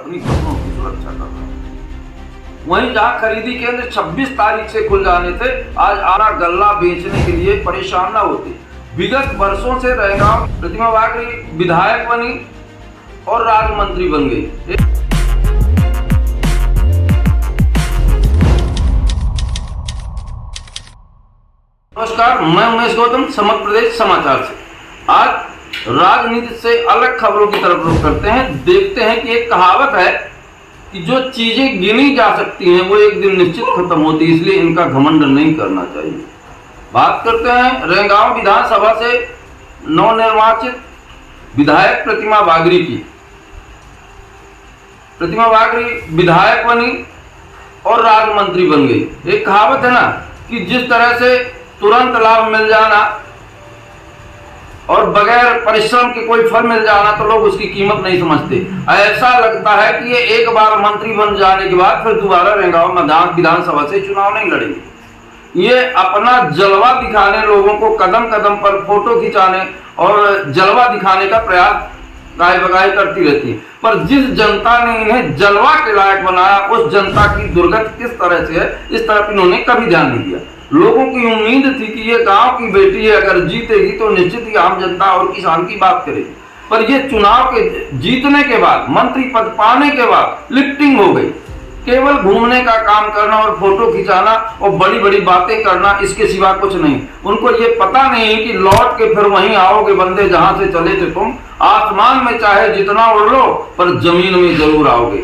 अपनी फसलों की सुरक्षा कर रहा है। वहीं जहां खरीदी केंद्र 26 तारीख से खुल जाने थे, आज आना गल्ला बेचने के लिए परेशान न होते। विगत वर्षों से रैगांव प्रतिमा बागरी विधायक बनी और राज्य मंत्री बन गई। नमस्कार, मैं उमेश गौतम, समग्र प्रदेश समाचार से। आज राजनीति से अलग खबरों की तरफ रुख करते हैं। देखते हैं कि एक कहावत है कि जो चीजें गिनी जा सकती हैं वो एक दिन निश्चित खत्म होती है, इसलिए इनका घमंड नहीं करना चाहिए। बात करते हैं रैगांव विधानसभा से नवनिर्वाचित विधायक प्रतिमा बागरी की। प्रतिमा बागरी विधायक बनी और राज्य मंत्री बन गई। एक कहावत है ना कि जिस तरह से तुरंत लाभ मिल जाना और बगैर परिश्रम के कोई फल मिल जाना तो लोग उसकी कीमत नहीं समझते। ऐसा लगता है कि ये एक बार मंत्री बन जाने के बाद फिर दोबारा रैगांव विधानसभा से चुनाव नहीं लड़ेंगे। ये अपना जलवा दिखाने, लोगों को कदम कदम पर फोटो खिंचाने और जलवा दिखाने का प्रयास गाय बगाई करती रहती है। पर जिस जनता ने इन्हें जलवा के लायक बनाया, उस जनता की दुर्गति किस तरह से है, इस तरफ इन्होंने कभी ध्यान नहीं दिया। लोगों की उम्मीद थी कि ये गांव की बेटी है, अगर जीतेगी तो निश्चित ही आम जनता और किसान की बात करेगी। पर ये चुनाव के जीतने के बाद, मंत्री पद पाने के बाद लिफ्टिंग हो गई। केवल घूमने का काम करना और फोटो खिंचाना और बड़ी बड़ी बातें करना, इसके सिवा कुछ नहीं। उनको ये पता नहीं कि लौट के फिर वहीं आओगे बंदे जहां से चले थे तुम। आसमान में चाहे जितना उड़ लो पर जमीन में जरूर आओगे।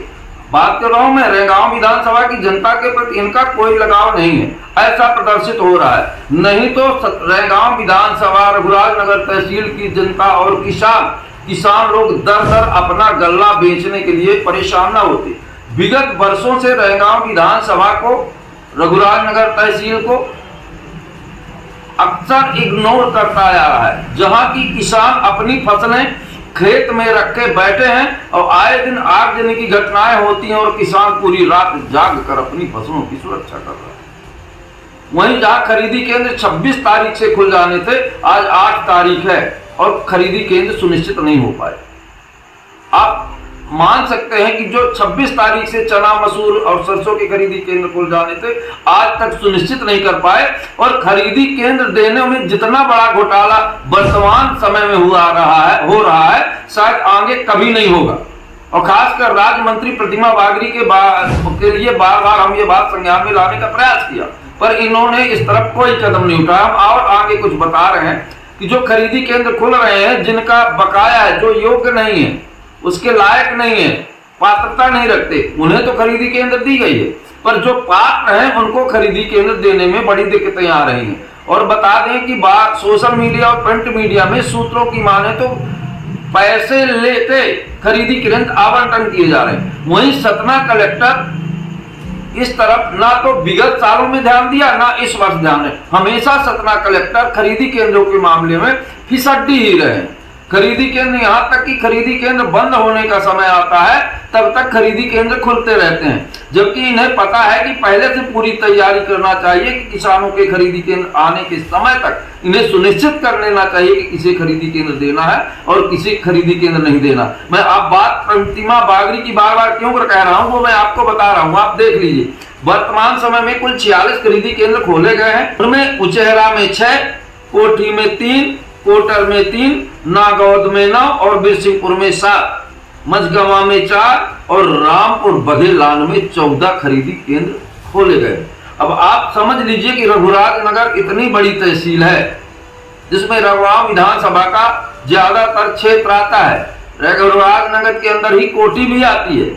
बात कर रहा हूं मैं रैगांव विधानसभा की जनता के प्रति इनका कोई लगाव नहीं है, ऐसा प्रदर्शित हो रहा है। नहीं तो रैगांव विधानसभा रघुराजनगर तहसील की जनता और किसान लोग दर दर अपना गल्ला बेचने के लिए परेशान न होते। विगत वर्षों से रैगांव विधानसभा को, रघुराजनगर तहसील को अक्सर इग्नोर करता आ रहा है। जहां की किसान अपनी फसलें खेत में रखे बैठे हैं और आए दिन आगजनी की घटनाएं होती हैं और किसान पूरी रात जाग कर अपनी फसलों की सुरक्षा कर रहा है। वहीं जहां खरीदी केंद्र 26 तारीख से खुल जाने थे, आज 8 तारीख है और खरीदी केंद्र सुनिश्चित नहीं हो पाए। आप मान सकते हैं कि जो 26 तारीख से चना, मसूर और सरसों के खरीदी केंद्र खुल जाने थे, आज तक सुनिश्चित नहीं कर पाए। और खरीदी केंद्र देने में जितना बड़ा घोटाला वर्तमान समय में हो रहा है, शायद आगे कभी नहीं होगा। और खासकर राज्य मंत्री प्रतिमा बागरी के लिए बार बार हम ये बात संज्ञान में लाने का प्रयास किया, पर इन्होंने इस तरफ कोई कदम नहीं उठाया। हम और आगे कुछ बता रहे हैं कि जो खरीदी केंद्र खुल रहे हैं, जिनका बकाया है, जो योग्य नहीं है, उसके लायक नहीं है, पात्रता नहीं रखते, उन्हें तो खरीदी केंद्र दी गई है। पर जो पात्र हैं उनको खरीदी केंद्र देने में बड़ी दिक्कतें आ रही हैं। और बता दें कि सोशल मीडिया और प्रिंट मीडिया में सूत्रों की माने तो पैसे लेते खरीदी केंद्र आवंटन किए जा रहे हैं। वहीं सतना कलेक्टर इस तरफ ना तो विगत सालों में ध्यान दिया, ना इस वर्ष ध्यान है। हमेशा सतना कलेक्टर खरीदी केंद्रों के मामले में फिसड्डी ही रहे। खरीदी केंद्र, यहां तक कि खरीदी केंद्र बंद होने का समय आता है तब तक खरीदी केंद्र खुलते रहते हैं, जबकि इन्हें पता है कि पहले से पूरी तैयारी करना चाहिए कि किसानों के खरीदी केंद्र आने के समय तक इन्हें सुनिश्चित कर लेना चाहिए कि किसे खरीदी केंद्र देना है और किसे खरीदी केंद्र नहीं देना। मैं आप बात प्रतिमा बागरी की बार बार क्यों कह रहा हूं वो मैं आपको बता रहा हूं, आप देख लीजिए। वर्तमान समय में कुल 46 खरीदी केंद्र खोले गए हैं। उनमें उचेहरा में 6, कोठी में 3, कोटर में 3, नागौद में 9 और बिरसिंहपुर में 7, मझगवा में 4 और रामपुर बघेलान में 14 खरीदी केंद्र खोले गए। अब आप समझ लीजिए कि रघुराजनगर इतनी बड़ी तहसील है जिसमें रैगांव विधानसभा का ज्यादातर क्षेत्र आता है। रघुराजनगर के अंदर ही कोठी भी आती है।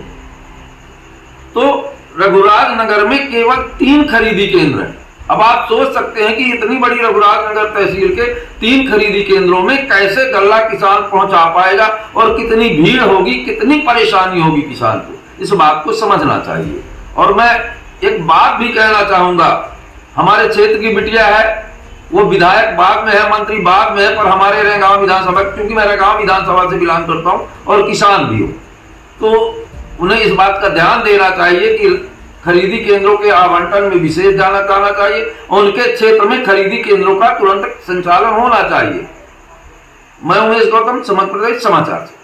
तो रघुराजनगर में केवल 3 खरीदी केंद्र हैं। अब आप सोच सकते हैं कि इतनी बड़ी रघुराजनगर तहसील के 3 खरीदी केंद्रों में कैसे गल्ला किसान पहुंचा पाएगा और कितनी भीड़ होगी, कितनी परेशानी होगी किसान को। इस बात को समझना चाहिए। और मैं एक बात भी कहना चाहूंगा, हमारे क्षेत्र की बिटिया है, वो विधायक बाद में है, मंत्री बाद में है, पर हमारे रैगांव विधानसभा, क्योंकि मैं रैगांव विधानसभा से बिलोंग करता हूं और किसान भी हूं, तो उन्हें इस बात का ध्यान देना चाहिए कि खरीदी केंद्रों के आवंटन में विशेष ध्यान रखना चाहिए। उनके क्षेत्र में खरीदी केंद्रों का तुरंत संचालन होना चाहिए। मैं उमेश गौतम, समग्र प्रदेश समाचार से।